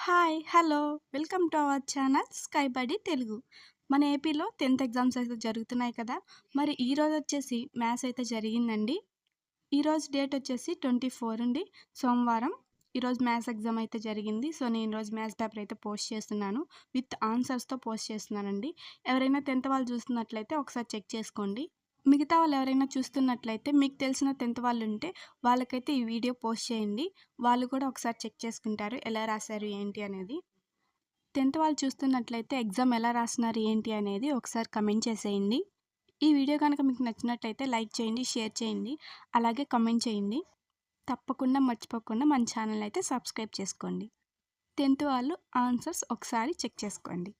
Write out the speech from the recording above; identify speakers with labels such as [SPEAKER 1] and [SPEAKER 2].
[SPEAKER 1] Hi! Hello! Welcome to our channel sky buddy Telugu. మన ఏపీలో 10థ్ ఎగ్జామ్స్ అయితే జరుగుతున్నాయి కదా! మరి ఈరోజొచ్చేసి మ్యాథ్స్ అయితే జరిగిందండి. ఈరోజు డేట్ వచ్చేసి 24 అండి సోమవారం. ఈరోజు మ్యాథ్స్ ఎగ్జామ్ అయితే జరిగింది. సో, నేను ఈరోజు మ్యాథ్స్ పేపర్ అయితే పోస్ట్ చేస్తున్నాను. విత్ ఆన్సర్స్‌తో పోస్ట్ చేస్తున్నానండి. ఎవరైనా 10థ్ వాళ్ళు చూస్తున్నట్లయితే ఒకసారి చెక్ చేసుకోండి. మిగతా వాళ్ళు ఎవరైనా చూస్తున్నట్లయితే మీకు తెలిసిన 10థ్ వాళ్ళుంటే వాళ్ళకైతే ఈ వీడియో పోస్ట్ చేయండి. వాళ్ళు కూడా ఒకసారి చెక్ చేసుకుంటారు. ఎలా రాశారు ఏంటి అనేది. 10థ్ వాళ్ళు చూస్తున్నట్లయితే ఎగ్జామ్ ఎలా రాస్తున్నారు ఏంటి అనేది ఒకసారి కమెంట్ చేసేయండి. ఈ వీడియో గనుక మీకు నచ్చినట్లయితే లైక్ చేయండి, షేర్ చేయండి, అలాగే కామెంట్ చేయండి. తప్పకుండా మర్చిపోకుండా మన ఛానల్ అయితే సబ్స్క్రైబ్ చేసుకోండి. 10థ్ వాళ్ళు ఆన్సర్స్ ఒకసారి చెక్ చేసుకోండి.